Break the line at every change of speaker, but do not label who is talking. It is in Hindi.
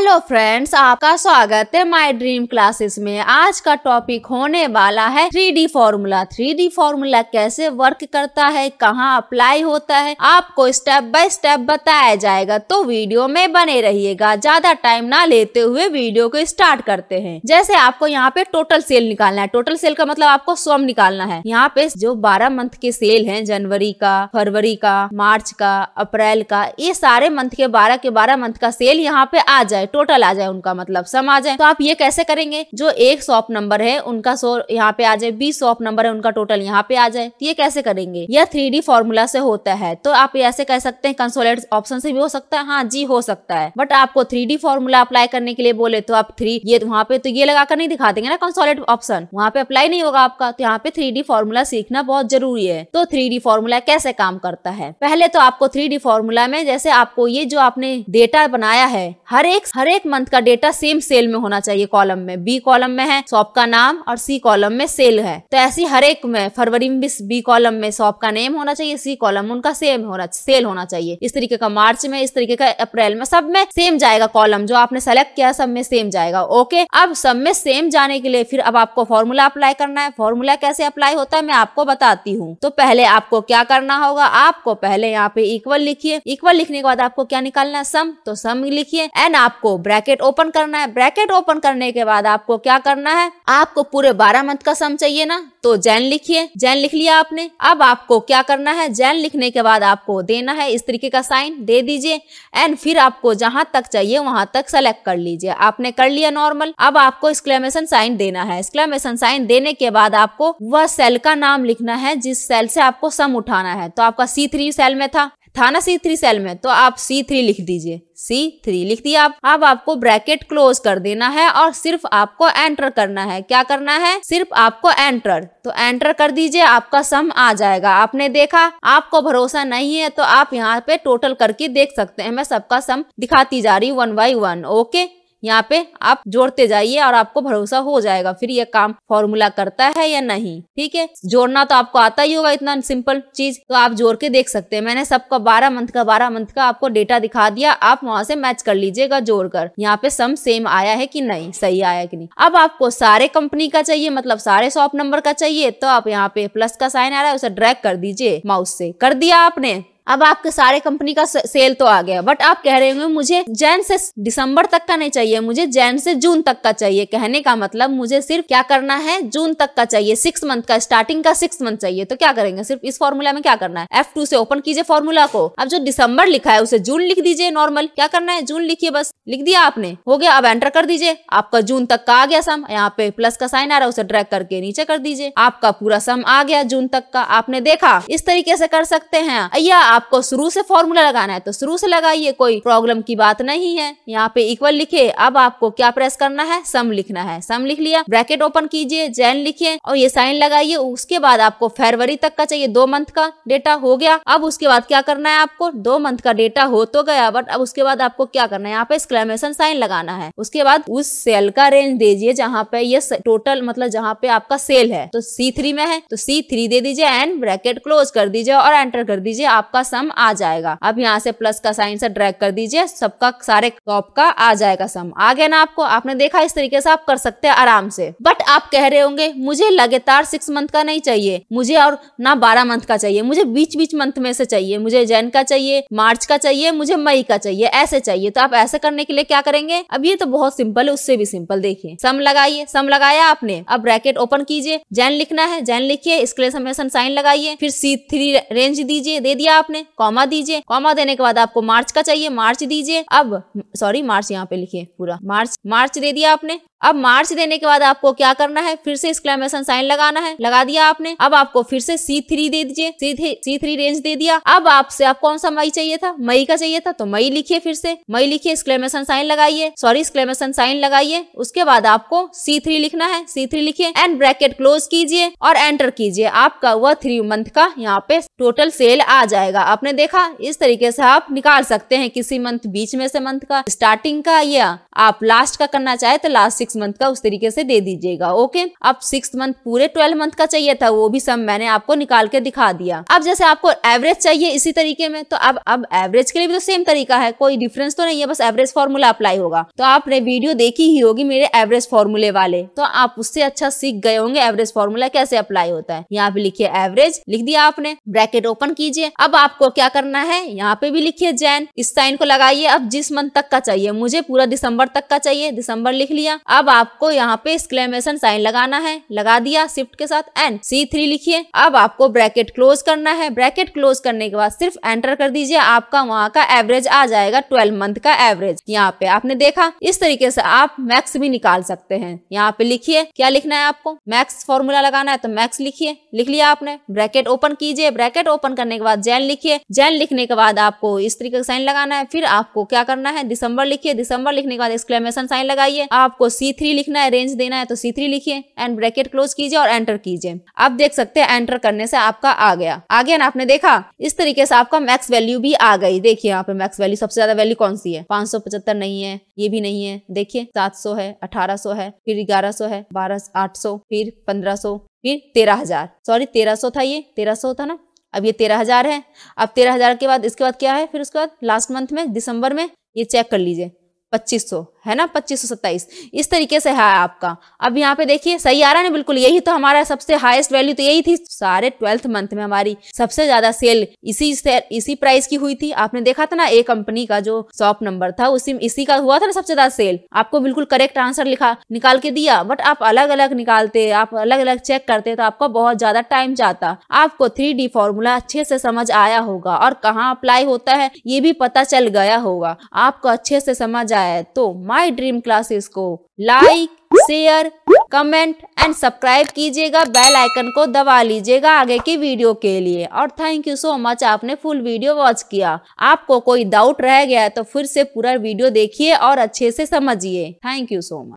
हेलो फ्रेंड्स, आपका स्वागत है माय ड्रीम क्लासेस में। आज का टॉपिक होने वाला है 3D फॉर्मूला। 3D फॉर्मूला कैसे वर्क करता है, कहाँ अप्लाई होता है, आपको स्टेप बाय स्टेप बताया जाएगा, तो वीडियो में बने रहिएगा। ज्यादा टाइम ना लेते हुए वीडियो को स्टार्ट करते हैं। जैसे आपको यहाँ पे टोटल सेल निकालना है। टोटल सेल का मतलब आपको सम निकालना है। यहाँ पे जो 12 मंथ के सेल हैं, जनवरी का, फरवरी का, मार्च का, अप्रैल का, ये सारे मंथ के 12 मंथ का सेल यहाँ पे आ जाए, टोटल आ जाए, उनका मतलब सम आ जाए। तो आप ये कैसे करेंगे, जो एक शॉप नंबर है उनका यहाँ पे आ जाए, 20 शॉप नंबर है उनका टोटल यहाँ पे आ जाए। तो ये कैसे करेंगे, यह 3D फॉर्मूला से होता है। तो आप ऐसे कह सकते हैं, कंसोलिडेट ऑप्शन से भी हो सकता है। हाँ जी, हो सकता है, बट आपको 3D फॉर्मूला अप्लाई करने के लिए बोले तो आप ये वहाँ पे तो ये लगाकर नहीं दिखा देंगे ना, कंसोलिडेट ऑप्शन वहाँ पे अप्लाई नहीं होगा आपका। तो यहाँ पे 3D फॉर्मूला सीखना बहुत जरूरी है। तो 3D फॉर्मूला कैसे काम करता है, पहले तो आपको 3D फॉर्मूला में, जैसे आपको ये जो आपने डेटा बनाया है, हर एक मंथ का डेटा सेम सेल में होना चाहिए। कॉलम में बी कॉलम में है शॉप का नाम और सी कॉलम में सेल है। तो ऐसी हर एक में फरवरी में बी कॉलम में शॉप का नेम होना चाहिए, सी कॉलम में उनका सेल होना चाहिए। इस तरीके का मार्च में, इस तरीके का अप्रैल में, सब में सेम जाएगा। कॉलम जो आपने सेलेक्ट किया सब में सेम जाएगा। ओके, अब सब में सेम जाने के लिए फिर अब आपको फॉर्मूला अप्लाई करना है। फॉर्मूला कैसे अप्लाई होता है मैं आपको बताती हूँ। तो पहले आपको क्या करना होगा, आपको पहले यहाँ पे इक्वल लिखिए। इक्वल लिखने के बाद आपको क्या निकालना है, सम। तो सम लिखिए एंड आपको ब्रैकेट ओपन करना है। ब्रैकेट ओपन करने के बाद आपको क्या करना है, आपको पूरे 12 मंथ का सम चाहिए ना, तो जैन लिखिए। जैन लिख लिया आपने। अब आपको क्या करना है, जैन लिखने के बाद आपको देना है इस तरीके का साइन, दे दीजिए एंड फिर आपको जहां तक चाहिए वहां तक सेलेक्ट कर लीजिए। आपने कर लिया नॉर्मल। अब आपको एक्सक्लेमेशन साइन देना है। एक्सक्लेमेशन साइन देने के बाद आपको वह सेल का नाम लिखना है जिस सेल से आपको सम उठाना है। तो आपका C3 सेल में था ना, C3 सेल में, तो आप C3 लिख दीजिए। C3 लिख दिया आप। अब आपको ब्रैकेट क्लोज कर देना है और सिर्फ आपको एंटर करना है। क्या करना है, सिर्फ आपको एंटर। तो एंटर कर दीजिए, आपका सम आ जाएगा। आपने देखा, आपको भरोसा नहीं है तो आप यहाँ पे टोटल करके देख सकते हैं। मैं सबका सम दिखाती जा रही हूँ 1 by 1। ओके, यहाँ पे आप जोड़ते जाइए और आपको भरोसा हो जाएगा फिर ये काम फॉर्मूला करता है या नहीं। ठीक है, जोड़ना तो आपको आता ही होगा, इतना सिंपल चीज तो आप जोड़ के देख सकते हैं। मैंने सबका 12 मंथ का आपको डेटा दिखा दिया, आप वहां से मैच कर लीजिएगा जोड़कर, यहाँ पे सम सेम आया है कि नहीं, सही आया कि नहीं। अब आपको सारे कंपनी का चाहिए, मतलब सारे शॉप नंबर का चाहिए, तो आप यहाँ पे प्लस का साइन आ रहा है, उसे ड्रैग कर दीजिए माउस से। कर दिया आपने। अब आपके सारे कंपनी का सेल तो आ गया, बट आप कह रहे होंगे मुझे जैन से दिसंबर तक का नहीं चाहिए, मुझे जैन से जून तक का चाहिए। कहने का मतलब मुझे सिर्फ क्या करना है, जून तक का चाहिए, 6 मंथ का, स्टार्टिंग का 6 मंथ चाहिए। तो क्या करेंगे, सिर्फ इस फॉर्मूला में क्या करना है, F2 से ओपन कीजिए फॉर्मूला को। अब जो दिसंबर लिखा है उसे जून लिख दीजिए। नॉर्मल क्या करना है, जून लिखिए, बस लिख दिया आपने, हो गया। अब एंटर कर दीजिए, आपका जून तक का आ गया सम। यहाँ पे प्लस का साइन आ रहा है, उसे ड्रैग करके नीचे कर दीजिए, आपका पूरा सम आ गया जून तक का। आपने देखा, इस तरीके से कर सकते हैं। या आपको शुरू से फॉर्मूला लगाना है तो शुरू से लगाइए, कोई प्रॉब्लम की बात नहीं है। यहाँ पे इक्वल लिखे। अब आपको क्या प्रेस करना है, सम लिखना है। सम लिख लिया, ब्रैकेट ओपन कीजिए, जैन लिखिए और ये साइन लगाइए। उसके बाद आपको फरवरी तक का चाहिए, 2 मंथ का डेटा हो गया। अब उसके बाद क्या करना है, आपको 2 मंथ का डेटा हो तो गया, बट अब उसके बाद आपको क्या करना है, यहाँ पे एक्सक्लेमेशन साइन लगाना है। उसके बाद उस सेल का रेंज दीजिए जहाँ पे ये टोटल, मतलब जहाँ पे आपका सेल है। तो C3 में है तो C3 दे दीजिए एंड ब्रैकेट क्लोज कर दीजिए और एंटर कर दीजिए, आपका सम आ जाएगा। अब यहाँ से प्लस का साइन से ड्रैग कर दीजिए, सबका सारे टॉप का आ जाएगा सम। आ गया ना आपको, आपने देखा, इस तरीके से आप कर सकते हैं आराम से। बट आप कह रहे होंगे मुझे लगातार 6 मंथ का नहीं चाहिए, मुझे और ना 12 मंथ का चाहिए, मुझे बीच बीच मंथ में से चाहिए, मुझे जैन का चाहिए, मार्च का चाहिए, मुझे मई का चाहिए, ऐसे चाहिए। तो आप ऐसे करने के लिए क्या करेंगे, अब ये तो बहुत सिंपल है, उससे भी सिंपल देखिए। सम लगाइए, सम लगाया आपने। अब ब्रैकेट ओपन कीजिए, जैन लिखना है, जैन लिखिए, एक्सक्लेमेशन साइन लगाइए, फिर C3 रेंज दीजिए, दे दिया आपने, कॉमा दीजिए। कॉमा देने के बाद आपको मार्च का चाहिए, मार्च दीजिए। अब सॉरी, मार्च यहाँ पे लिखिए पूरा, मार्च दे दिया आपने। अब मार्च देने के बाद आपको क्या करना है, फिर से एक्सक्लेमेशन साइन लगाना है, लगा दिया आपने। अब आपको फिर से C3 दे दीजिए, C3 रेंज दे दिया। अब आपसे आप कौन सा मई चाहिए था, मई का चाहिए था, तो मई लिखिए, फिर से मई लिखिए, एक्सक्लेमेशन साइन लगाइए, सॉरी एक्सक्लेमेशन साइन लगाइए। उसके बाद आपको C3 लिखना है, C3 लिखिए एंड ब्रैकेट क्लोज कीजिए और एंटर कीजिए। आपका वह 3 मंथ का यहाँ पे टोटल सेल आ जाएगा। आपने देखा, इस तरीके से आप निकाल सकते हैं किसी मंथ बीच में से मंथ का, स्टार्टिंग का, या आप लास्ट का करना चाहे तो लास्ट 6 मंथ का उस तरीके से दे दीजिएगा। ओके, अब 6 मंथ पूरे 12 मंथ का चाहिए था, वो भी सब मैंने आपको निकाल के दिखा दिया। अब जैसे आपको एवरेज चाहिए इसी तरीके में, तो अब एवरेज के लिए भी तो सेम तरीका है, कोई डिफरेंस तो नहीं है, बस एवरेज फॉर्मूला अप्लाई होगा। तो आपने वीडियो देखी ही होगी मेरे एवरेज फॉर्मूले वाले, तो आप उससे अच्छा सीख गए होंगे एवरेज फॉर्मूला कैसे अप्लाई होता है। यहाँ पे लिखिए एवरेज, लिख दिया आपने, ब्रैकेट ओपन कीजिए। अब आपको क्या करना है, यहाँ पे भी लिखिए जैन, इस साइन को लगाइए। अब जिस मंथ तक का चाहिए, मुझे पूरा दिसंबर तक का चाहिए, दिसंबर लिख लिया। अब आपको यहाँ पे एक्सक्लेमेशन साइन लगाना है, लगा दिया शिफ्ट के साथ, एंड C3 लिखिए। अब आपको ब्रैकेट क्लोज करना है, ब्रैकेट क्लोज करने के बाद सिर्फ एंटर कर दीजिए, आपका वहाँ का एवरेज आ जाएगा, 12 मंथ का एवरेज। यहाँ पे आपने देखा, इस तरीके से आप मैक्स भी निकाल सकते हैं। यहाँ पे लिखिए क्या लिखना है आपको, मैक्स फॉर्मूला लगाना है तो मैक्स लिखिए, लिख लिया आपने, ब्रैकेट ओपन कीजिए, ब्रैकेट ओपन करने के बाद जैन लिखिए, जैन लिखने के बाद आपको इस तरीके का साइन लगाना है। फिर आपको क्या करना है, दिसंबर लिखिए, दिसंबर लिखने के बाद एक्सक्लेमेशन साइन लगाइए। आपको C3 लिखना है, रेंज देना है तो C3 लिखिए, एंड ब्रैकेट क्लोज कीजिए और एंटर कीजिए। आप देख सकते हैं एंटर करने से आपका आ गया ना, आपने देखा, इस तरीके से आपका मैक्स वैल्यू भी आ गई। देखिए यहाँ पे मैक्स वैल्यू, सबसे ज्यादा वैल्यू कौन सी है, 575 नहीं है, ये भी नहीं है, देखिए 700 है, 1800 है, फिर 1100 है, 12,800, फिर 1500, फिर 13,000, सॉरी 1300 था, ये 1300 था ना, अब ये 13,000 है। अब 13,000 के बाद इसके बाद क्या है, फिर उसके बाद लास्ट मंथ में दिसंबर में ये चेक कर लीजिए 2500 है ना, 2527, इस तरीके से है आपका। अब यहाँ पे देखिए सही आ रहा है ना, बिल्कुल यही तो हमारा सबसे हाईएस्ट वैल्यू तो यही थी। सारे 12th मंथ में हमारी सबसे ज्यादा सेल इसी प्राइस की हुई थी। आपने देखा था ना, ए कंपनी का जो शॉप नंबर था इसी का हुआ था ना सबसे ज्यादा सेल। आपको बिल्कुल करेक्ट आंसर निकाल के दिया, बट आप अलग अलग निकालते, आप अलग अलग चेक करते तो आपका बहुत ज्यादा टाइम जाता। आपको 3D फॉर्मूला अच्छे से समझ आया होगा और कहाँ अप्लाई होता है ये भी पता चल गया होगा। आपको अच्छे से समझ आया तो माय ड्रीम क्लासेस को like, share, comment and subscribe कीजिएगा, बेल आइकन को दबा लीजिएगा आगे की वीडियो के लिए। और थैंक यू सो मच, आपने फुल वीडियो वॉच किया। आपको कोई डाउट रह गया है तो फिर से पूरा वीडियो देखिए और अच्छे से समझिए। Thank you so much.